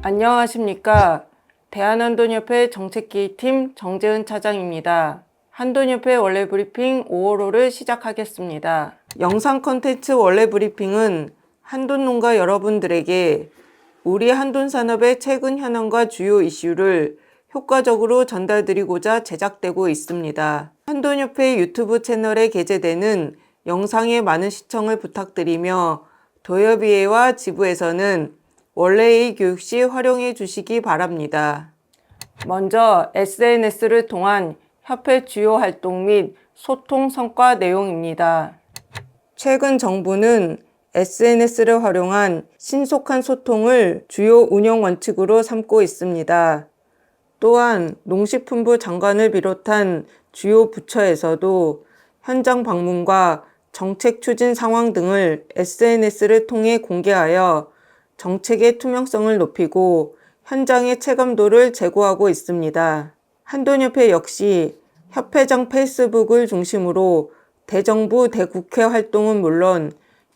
안녕하십니까. 대한한돈협회 정책기획팀 정재은 차장입니다. 한돈협회 원래 브리핑 5월호를 시작하겠습니다. 영상 컨텐츠 원래 브리핑은 한돈농가 여러분들에게 우리 한돈산업의 최근 현황과 주요 이슈를 효과적으로 전달드리고자 제작되고 있습니다. 한돈협회 유튜브 채널에 게재되는 영상의 많은 시청을 부탁드리며 도협의회와 지부에서는 원래의 교육 시 활용해 주시기 바랍니다. 먼저 SNS를 통한 협회 주요 활동 및 소통 성과 내용입니다. 최근 정부는 SNS를 활용한 신속한 소통을 주요 운영 원칙으로 삼고 있습니다. 또한 농식품부 장관을 비롯한 주요 부처에서도 현장 방문과 정책 추진 상황 등을 SNS를 통해 공개하여 정책의 투명성을 높이고 현장의 체감도를 제고하고 있습니다. 한돈협회 역시 협회장 페이스북을 중심으로 대정부, 대국회 활동은 물론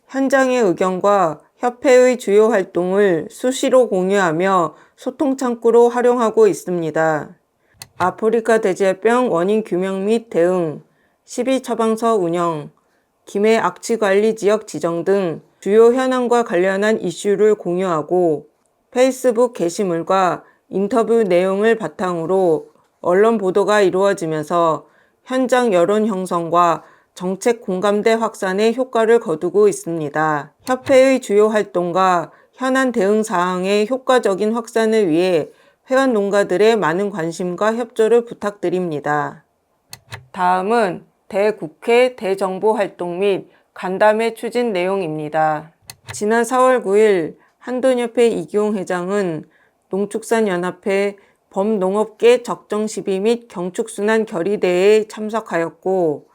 현장의 의견과 협회의 주요 활동을 수시로 공유하며 소통 창구로 활용하고 있습니다. 아프리카 돼지열병 원인 규명 및 대응, 12처방서 운영, 김해 악취관리 지역 지정 등 주요 현황과 관련한 이슈를 공유하고 페이스북 게시물과 인터뷰 내용을 바탕으로 언론 보도가 이루어지면서 현장 여론 형성과 정책 공감대 확산에 효과를 거두고 있습니다. 협회의 주요 활동과 현안 대응 사항의 효과적인 확산을 위해 회원 농가들의 많은 관심과 협조를 부탁드립니다. 다음은 대국회 대정부 활동 및 간담회 추진 내용입니다. 지난 4월 9일 한돈협회 이기용 회장은 농축산연합회 범농업계 적정시비 및 경축순환 결의대회에 참석하였고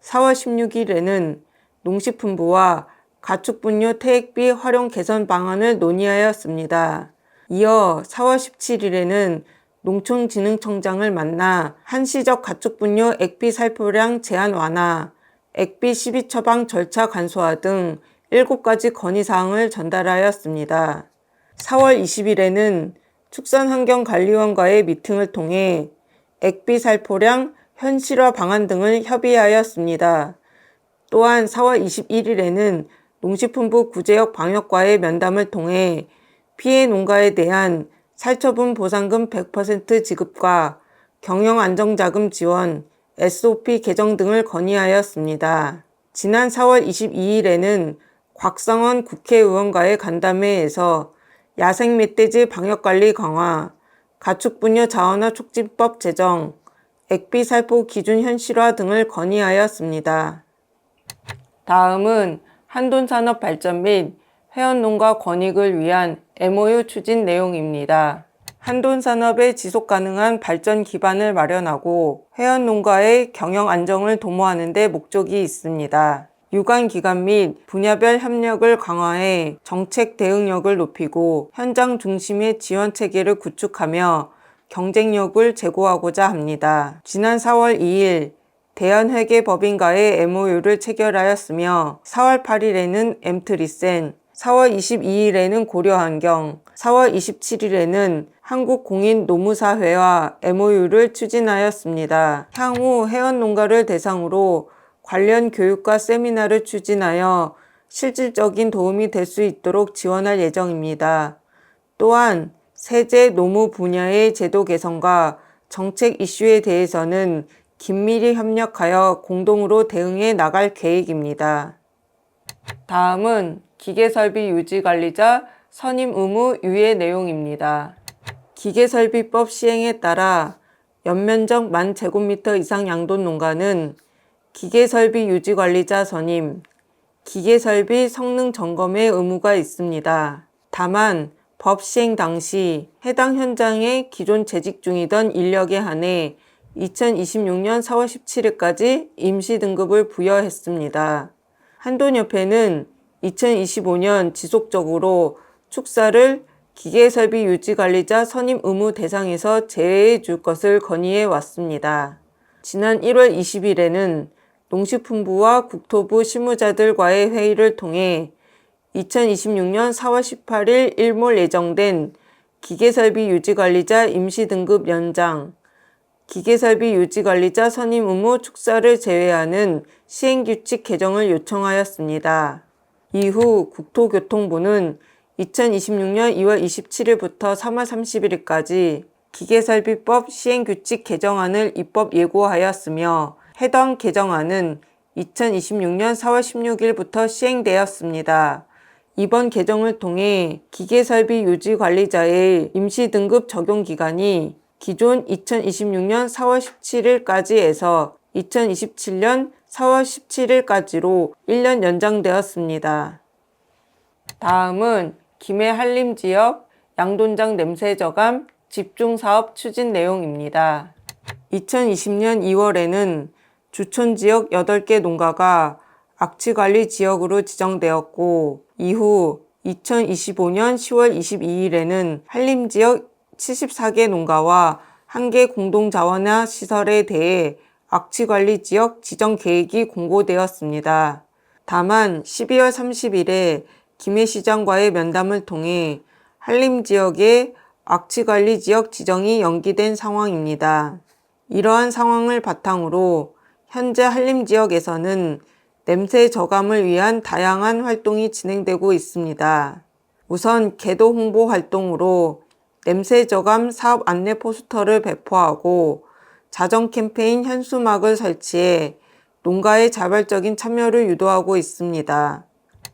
4월 16일에는 농식품부와 가축분뇨 퇴액비 활용 개선 방안을 논의하였습니다. 이어 4월 17일에는 농촌진흥청장을 만나 한시적 가축분뇨 액비 살포량 제한 완화, 액비 12처방 절차 간소화 등 7가지 건의사항을 전달하였습니다. 4월 20일에는 축산환경관리원과의 미팅을 통해 액비 살포량 현실화 방안 등을 협의하였습니다. 또한 4월 21일에는 농식품부 구제역 방역과의 면담을 통해 피해 농가에 대한 살처분 보상금 100% 지급과 경영안정자금 지원, SOP 개정 등을 건의하였습니다. 지난 4월 22일에는 곽상원 국회의원과의 간담회에서 야생멧돼지 방역관리 강화, 가축분뇨 자원화 촉진법 제정, 액비 살포 기준 현실화 등을 건의하였습니다. 다음은 한돈산업 발전 및 회원농가 권익을 위한 MOU 추진 내용입니다. 한돈산업의 지속가능한 발전 기반을 마련하고 회원농가의 경영 안정을 도모하는 데 목적이 있습니다. 유관기관 및 분야별 협력을 강화해 정책 대응력을 높이고 현장 중심의 지원 체계를 구축하며 경쟁력을 제고하고자 합니다. 지난 4월 2일 대한회계법인과의 MOU를 체결하였으며 4월 8일에는 엠트리센, 4월 22일에는 고려환경, 4월 27일에는 한국공인노무사회와 MOU를 추진하였습니다. 향후 회원농가를 대상으로 관련 교육과 세미나를 추진하여 실질적인 도움이 될 수 있도록 지원할 예정입니다. 또한 세제, 노무 분야의 제도 개선과 정책 이슈에 대해서는 긴밀히 협력하여 공동으로 대응해 나갈 계획입니다. 다음은 기계설비 유지관리자 선임 의무 유예 내용입니다. 기계설비법 시행에 따라 연면적 10,000제곱미터 이상 양돈 농가는 기계설비 유지관리자 선임, 기계설비 성능 점검의 의무가 있습니다. 다만 법 시행 당시 해당 현장에 기존 재직 중이던 인력에 한해 2026년 4월 17일까지 임시 등급을 부여했습니다. 한돈협회는 2025년 지속적으로 축사를 기계설비 유지관리자 선임 의무 대상에서 제외해 줄 것을 건의해 왔습니다. 지난 1월 20일에는 농식품부와 국토부 실무자들과의 회의를 통해 2026년 4월 18일 일몰 예정된 기계설비 유지관리자 임시등급 연장, 기계설비 유지관리자 선임 의무 축사를 제외하는 시행규칙 개정을 요청하였습니다. 이후 국토교통부는 2026년 2월 27일부터 3월 31일까지 기계설비법 시행규칙 개정안을 입법 예고하였으며 해당 개정안은 2026년 4월 16일부터 시행되었습니다. 이번 개정을 통해 기계설비 유지관리자의 임시등급 적용기간이 기존 2026년 4월 17일까지에서 2027년 4월 17일까지로 1년 연장되었습니다. 다음은 김해 한림지역 양돈장 냄새저감 집중사업 추진 내용입니다. 2020년 2월에는 주촌지역 8개 농가가 악취관리 지역으로 지정되었고 이후 2025년 10월 22일에는 한림지역 74개 농가와 1개 공동자원화 시설에 대해 악취관리 지역 지정 계획이 공고되었습니다. 다만 12월 30일에 김해시장과의 면담을 통해 한림지역의 악취관리 지역 지정이 연기된 상황입니다. 이러한 상황을 바탕으로 현재 한림지역에서는 냄새 저감을 위한 다양한 활동이 진행되고 있습니다. 우선 계도 홍보 활동으로 냄새 저감 사업 안내 포스터를 배포하고 자정 캠페인 현수막을 설치해 농가의 자발적인 참여를 유도하고 있습니다.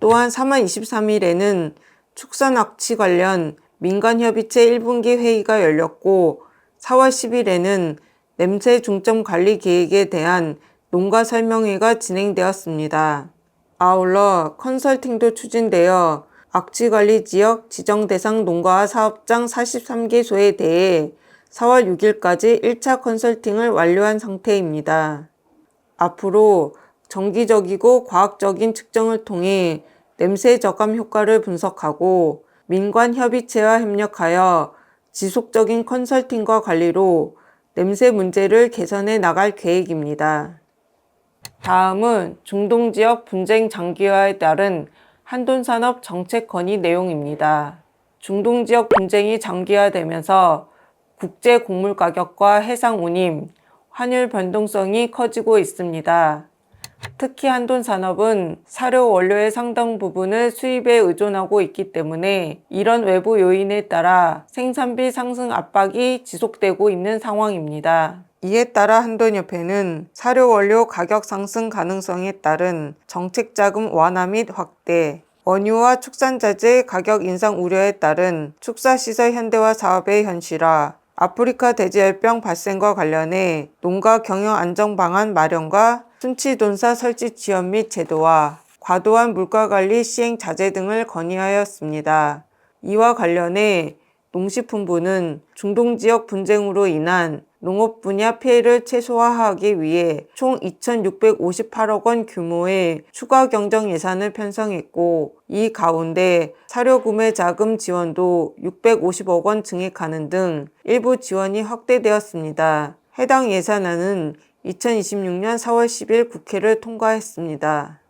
또한 3월 23일에는 축산 악취 관련 민간협의체 1분기 회의가 열렸고 4월 10일에는 냄새 중점 관리 계획에 대한 농가 설명회가 진행되었습니다. 아울러 컨설팅도 추진되어 악취관리 지역 지정 대상 농가와 사업장 43개소에 대해 4월 6일까지 1차 컨설팅을 완료한 상태입니다. 앞으로 정기적이고 과학적인 측정을 통해 냄새 저감 효과를 분석하고 민관 협의체와 협력하여 지속적인 컨설팅과 관리로 냄새 문제를 개선해 나갈 계획입니다. 다음은 중동지역 분쟁 장기화에 따른 한돈산업 정책 건의 내용입니다. 중동지역 분쟁이 장기화되면서 국제 곡물 가격과 해상 운임, 환율 변동성이 커지고 있습니다. 특히 한돈산업은 사료 원료의 상당 부분을 수입에 의존하고 있기 때문에 이런 외부 요인에 따라 생산비 상승 압박이 지속되고 있는 상황입니다. 이에 따라 한돈협회는 사료 원료 가격 상승 가능성에 따른 정책자금 완화 및 확대, 원유와 축산자재 가격 인상 우려에 따른 축사시설 현대화 사업의 현실화, 아프리카 돼지열병 발생과 관련해 농가 경영 안정 방안 마련과 순치돈사 설치 지원 및 제도화, 과도한 물가관리 시행 자제 등을 건의하였습니다. 이와 관련해 농식품부는 중동지역 분쟁으로 인한 농업 분야 피해를 최소화하기 위해 총 2,658억 원 규모의 추가 경정 예산을 편성했고 이 가운데 사료 구매 자금 지원도 650억 원 증액하는 등 일부 지원이 확대되었습니다. 해당 예산안은 2026년 4월 10일 국회를 통과했습니다.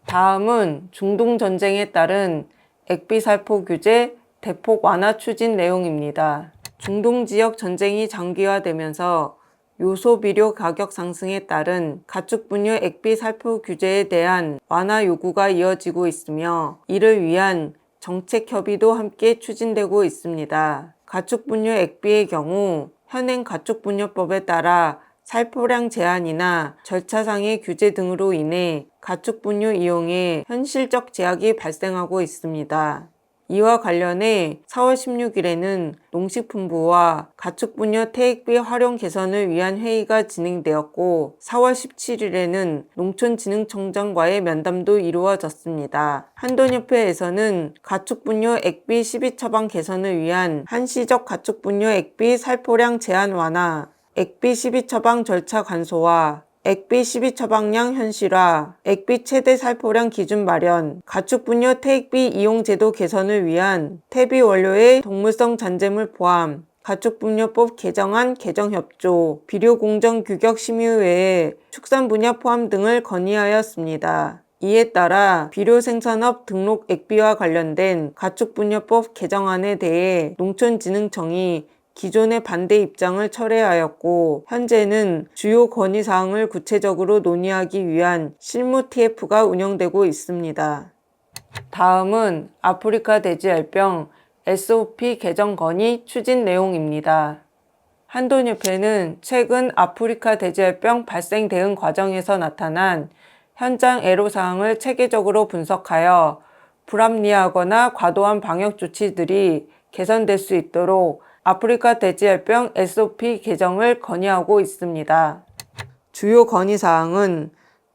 다음은 중동전쟁에 따른 액비살포 규제 대폭 완화 추진 내용입니다. 중동지역 전쟁이 장기화되면서 요소 비료 가격 상승에 따른 가축 분유 액비 살포 규제에 대한 완화 요구가 이어지고 있으며 이를 위한 정책 협의도 함께 추진되고 있습니다. 가축 분유 액비의 경우 현행 가축분유법에 따라 살포량 제한이나 절차상의 규제 등으로 인해 가축분유 이용에 현실적 제약이 발생하고 있습니다. 이와 관련해 4월 16일에는 농식품부와 가축분유 태액비 활용 개선을 위한 회의가 진행되었고 4월 17일에는 농촌진흥청장과의 면담도 이루어졌습니다. 한돈협회에서는 가축분유 액비 12처방 개선을 위한 한시적 가축분유 액비 살포량 제한 완화, 액비 12처방 절차 간소화, 액비 12처방량 현실화, 액비 최대 살포량 기준 마련, 가축분유 태액비 이용 제도 개선을 위한 태비 원료의 동물성 잔재물 포함, 가축분유법 개정안 개정협조, 비료공정 규격 심의 외에 축산 분야 포함 등을 건의하였습니다. 이에 따라 비료생산업 등록 액비와 관련된 가축분여법 개정안에 대해 농촌진흥청이 기존의 반대 입장을 철회하였고 현재는 주요 건의사항을 구체적으로 논의하기 위한 실무 TF가 운영되고 있습니다. 다음은 아프리카 돼지열병 SOP 개정 건의 추진 내용입니다. 한돈협회는 최근 아프리카 돼지열병 발생 대응 과정에서 나타난 현장 애로사항을 체계적으로 분석하여 불합리하거나 과도한 방역 조치들이 개선될 수 있도록 아프리카 돼지열병 SOP 개정을 건의하고 있습니다. 주요 건의사항은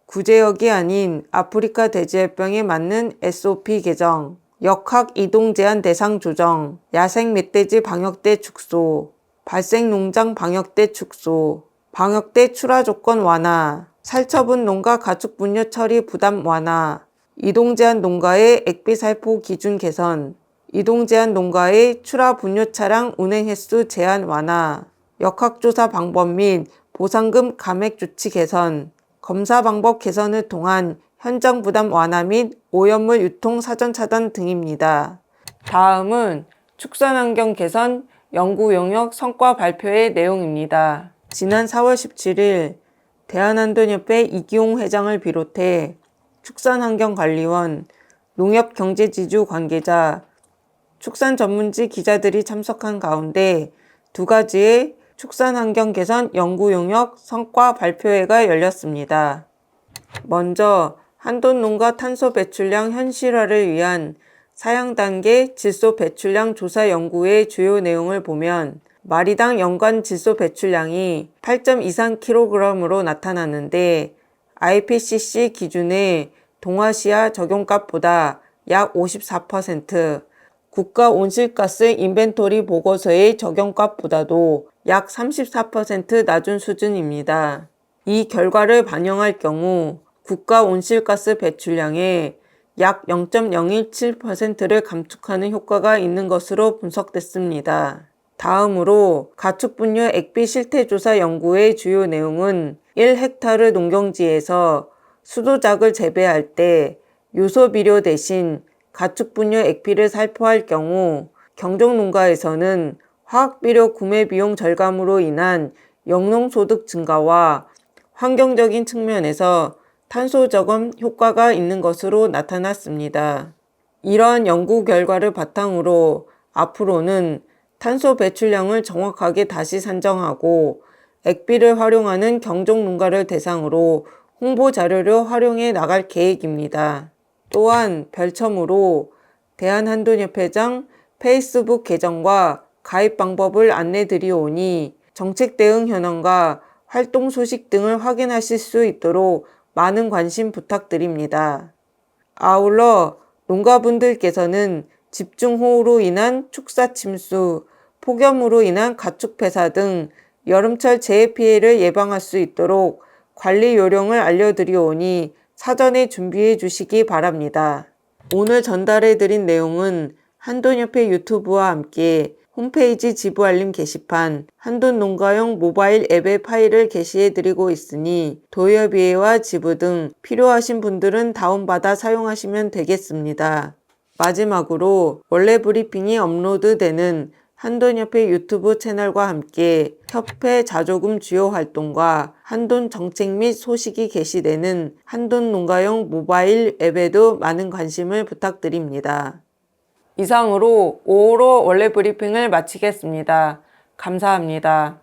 구제역이 아닌 아프리카 돼지열병에 맞는 SOP 개정, 역학 이동 제한 대상 조정, 야생 멧돼지 방역대 축소, 발생 농장 방역대 축소, 방역대 출하 조건 완화, 살처분 농가 가축 분뇨 처리 부담 완화, 이동 제한 농가의 액비 살포 기준 개선, 이동 제한 농가의 출하 분뇨 차량 운행 횟수 제한 완화, 역학조사 방법 및 보상금 감액 조치 개선, 검사 방법 개선을 통한 현장 부담 완화 및 오염물 유통 사전 차단 등입니다. 다음은 축산환경 개선 연구 용역 성과 발표의 내용입니다. 지난 4월 17일 대한한돈협회 이기용 회장을 비롯해 축산환경관리원, 농협경제지주 관계자, 축산 전문지 기자들이 참석한 가운데 두 가지의 축산환경 개선 연구 용역 성과 발표회가 열렸습니다. 먼저 한돈농가 탄소 배출량 현실화를 위한 사양 단계 질소 배출량 조사 연구의 주요 내용을 보면 마리당 연간 질소 배출량이 8.23kg으로 나타났는데 IPCC 기준의 동아시아 적용값보다 약 54%, 국가 온실가스 인벤토리 보고서의 적용값보다도 약 34% 낮은 수준입니다. 이 결과를 반영할 경우 국가 온실가스 배출량의 약 0.017%를 감축하는 효과가 있는 것으로 분석됐습니다. 다음으로 가축분뇨 액비 실태조사 연구의 주요 내용은 1헥타르 농경지에서 수도작을 재배할 때 요소비료 대신 가축분뇨 액비를 살포할 경우 경종농가에서는 화학비료 구매 비용 절감으로 인한 영농소득 증가와 환경적인 측면에서 탄소 저감 효과가 있는 것으로 나타났습니다. 이러한 연구 결과를 바탕으로 앞으로는 탄소 배출량을 정확하게 다시 산정하고 액비를 활용하는 경종농가를 대상으로 홍보 자료로 활용해 나갈 계획입니다. 또한 별첨으로 대한한돈협회장 페이스북 계정과 가입 방법을 안내드리오니 정책 대응 현황과 활동 소식 등을 확인하실 수 있도록 많은 관심 부탁드립니다. 아울러 농가분들께서는 집중호우로 인한 축사 침수, 폭염으로 인한 가축 폐사 등 여름철 재해 피해를 예방할 수 있도록 관리 요령을 알려드리오니 사전에 준비해 주시기 바랍니다. 오늘 전달해드린 내용은 한돈협회 유튜브와 함께 홈페이지 지부 알림 게시판 한돈농가용 모바일 앱의 파일을 게시해드리고 있으니 도협이해와 지부 등 필요하신 분들은 다운받아 사용하시면 되겠습니다. 마지막으로 원래 브리핑이 업로드되는 한돈협회 유튜브 채널과 함께 협회 자조금 주요 활동과 한돈 정책 및 소식이 게시되는 한돈농가용 모바일 앱에도 많은 관심을 부탁드립니다. 이상으로 5호 원래 브리핑을 마치겠습니다. 감사합니다.